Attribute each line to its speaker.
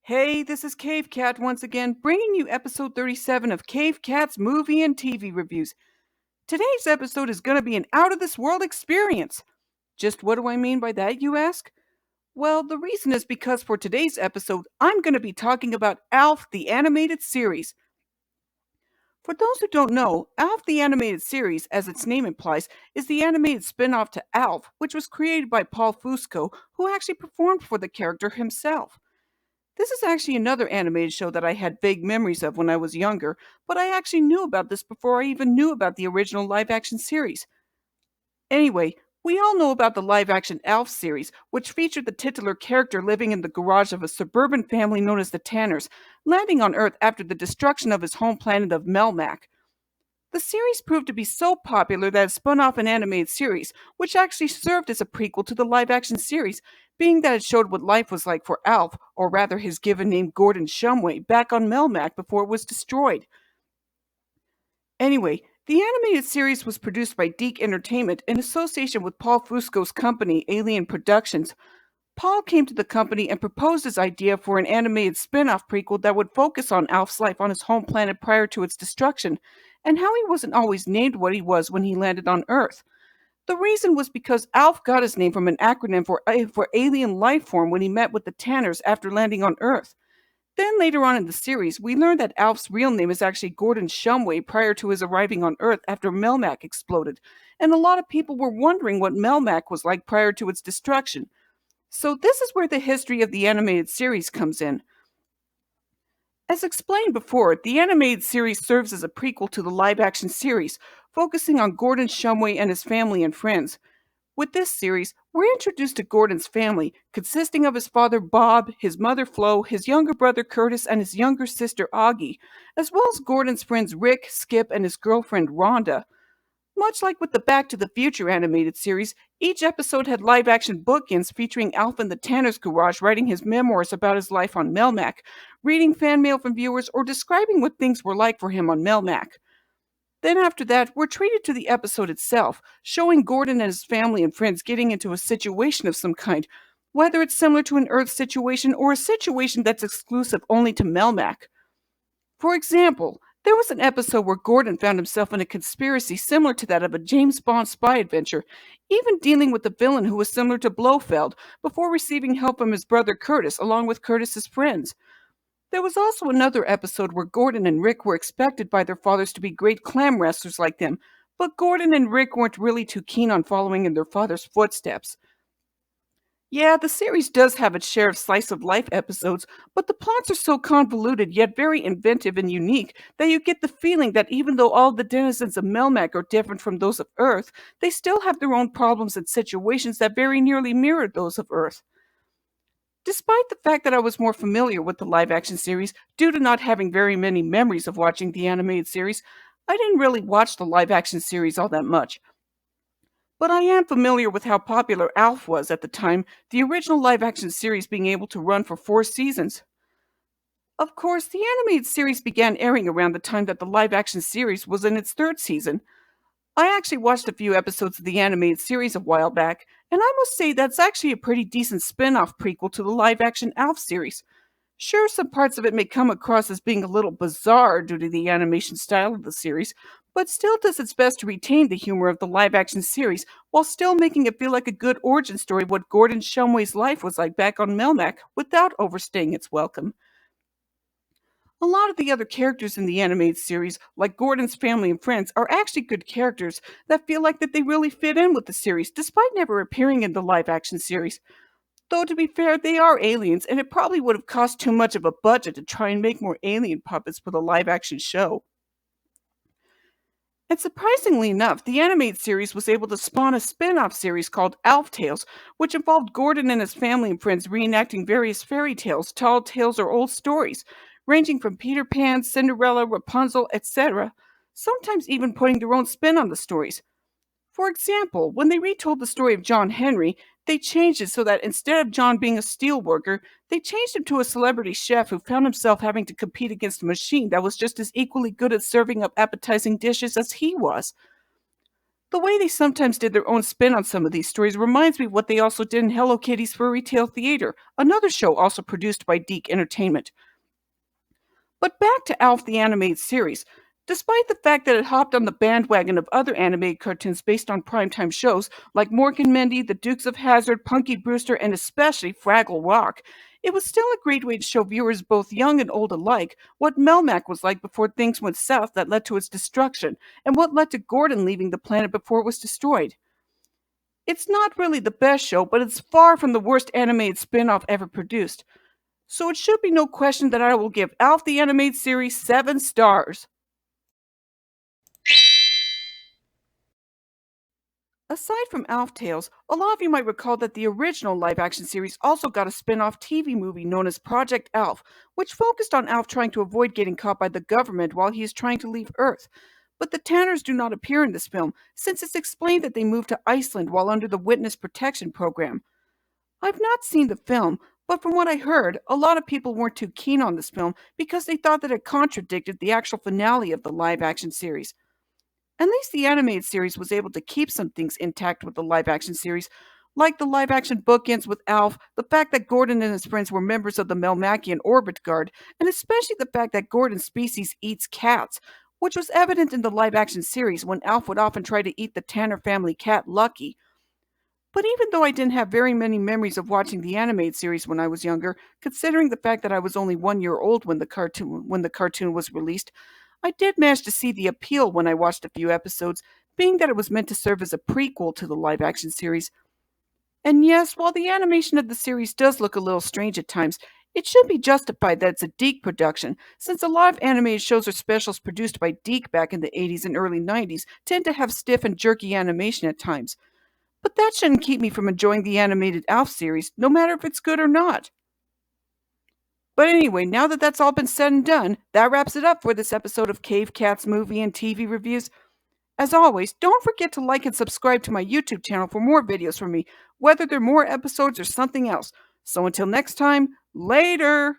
Speaker 1: Hey, this is Cave Cat once again, bringing you episode 37 of Cave Cat's movie and TV reviews. Today's episode is going to be an out of this world experience. Just what do I mean by that, you ask? Well, the reason is because for today's episode, I'm going to be talking about ALF the Animated Series. For those who don't know, ALF the Animated Series, as its name implies, is the animated spin off to ALF, which was created by Paul Fusco, who actually performed for the character himself. This is actually another animated show that I had vague memories of when I was younger, but I actually knew about this before I even knew about the original live action series. Anyway, we all know about the live action ALF series, which featured the titular character living in the garage of a suburban family known as the Tanners, landing on Earth after the destruction of his home planet of Melmac. The series proved to be so popular that it spun off an animated series, which actually served as a prequel to the live action series, being that it showed what life was like for Alf, or rather his given name Gordon Shumway, back on Melmac before it was destroyed. Anyway, the animated series was produced by Deke Entertainment in association with Paul Fusco's company, Alien Productions. Paul came to the company and proposed his idea for an animated spin off prequel that would focus on Alf's life on his home planet prior to its destruction, and how he wasn't always named what he was when he landed on Earth. The reason was because Alf got his name from an acronym for alien life form when he met with the Tanners after landing on Earth. Then later on in the series, we learned that Alf's real name is actually Gordon Shumway prior to his arriving on Earth after Melmac exploded, and a lot of people were wondering what Melmac was like prior to its destruction. So this is where the history of the animated series comes in. As explained before, the animated series serves as a prequel to the live-action series, focusing on Gordon Shumway and his family and friends. With this series, we're introduced to Gordon's family, consisting of his father Bob, his mother Flo, his younger brother Curtis, and his younger sister Augie, as well as Gordon's friends Rick, Skip, and his girlfriend Rhonda. Much like with the Back to the Future animated series, each episode had live action bookends featuring Alf in the Tanner's garage writing his memoirs about his life on Melmac, reading fan mail from viewers, or describing what things were like for him on Melmac. Then after that, we're treated to the episode itself, showing Gordon and his family and friends getting into a situation of some kind, whether it's similar to an Earth situation or a situation that's exclusive only to Melmac. For example, there was an episode where Gordon found himself in a conspiracy similar to that of a James Bond spy adventure, even dealing with a villain who was similar to Blofeld, before receiving help from his brother Curtis along with Curtis's friends. There was also another episode where Gordon and Rick were expected by their fathers to be great clam wrestlers like them, but Gordon and Rick weren't really too keen on following in their father's footsteps. Yeah, the series does have its share of slice of life episodes, but the plots are so convoluted yet very inventive and unique that you get the feeling that even though all the denizens of Melmac are different from those of Earth, they still have their own problems and situations that very nearly mirror those of Earth. Despite the fact that I was more familiar with the live action series due to not having very many memories of watching the animated series, I didn't really watch the live action series all that much. But I am familiar with how popular Alf was at the time, the original live action series being able to run for 4 seasons. Of course, the animated series began airing around the time that the live action series was in its 3rd season. I actually watched a few episodes of the animated series a while back, and I must say that's actually a pretty decent spin off prequel to the live action Alf series. Sure, some parts of it may come across as being a little bizarre due to the animation style of the series, but still does its best to retain the humor of the live action series while still making it feel like a good origin story of what Gordon Shumway's life was like back on Melmac without overstaying its welcome. A lot of the other characters in the animated series, like Gordon's family and friends, are actually good characters that feel like that they really fit in with the series despite never appearing in the live action series. Though to be fair, they are aliens, and it probably would have cost too much of a budget to try and make more alien puppets for the live action show. And surprisingly enough, the animated series was able to spawn a spin off series called Alf Tales, which involved Gordon and his family and friends reenacting various fairy tales, tall tales, or old stories, ranging from Peter Pan, Cinderella, Rapunzel, etc., sometimes even putting their own spin on the stories. For example, when they retold the story of John Henry, they changed it so that instead of John being a steel worker, they changed him to a celebrity chef who found himself having to compete against a machine that was just as equally good at serving up appetizing dishes as he was. The way they sometimes did their own spin on some of these stories reminds me of what they also did in Hello Kitty's Fairy Tale Theater, another show also produced by Deke Entertainment. But back to ALF the Animated Series. Despite the fact that it hopped on the bandwagon of other animated cartoons based on primetime shows like Mork and Mindy, The Dukes of Hazzard, Punky Brewster, and especially Fraggle Rock, it was still a great way to show viewers both young and old alike what Melmac was like before things went south that led to its destruction, and what led to Gordon leaving the planet before it was destroyed. It's not really the best show, but it's far from the worst animated spin off ever produced. So it should be no question that I will give ALF the Animated Series 7 stars. Aside from ALF Tales, a lot of you might recall that the original live action series also got a spin off TV movie known as Project ALF, which focused on ALF trying to avoid getting caught by the government while he is trying to leave Earth. But the Tanners do not appear in this film, since it's explained that they moved to Iceland while under the Witness Protection Program. I've not seen the film, but from what I heard, a lot of people weren't too keen on this film because they thought that it contradicted the actual finale of the live action series. At least the animated series was able to keep some things intact with the live action series, like the live action bookends with Alf, the fact that Gordon and his friends were members of the Melmacian Orbit Guard, and especially the fact that Gordon's species eats cats, which was evident in the live action series when Alf would often try to eat the Tanner family cat Lucky. But even though I didn't have very many memories of watching the animated series when I was younger, considering the fact that I was only 1 year old when the cartoon was released, I did manage to see the appeal when I watched a few episodes, being that it was meant to serve as a prequel to the live action series. And yes, while the animation of the series does look a little strange at times, it should be justified that it's a Deke production, since a lot of animated shows or specials produced by Deke back in the 80s and early 90s tend to have stiff and jerky animation at times. But that shouldn't keep me from enjoying the animated ALF series, no matter if it's good or not. But anyway, now that that's all been said and done, that wraps it up for this episode of Cave Cats Movie and TV Reviews. As always, don't forget to like and subscribe to my YouTube channel for more videos from me, whether they're more episodes or something else. So until next time, later!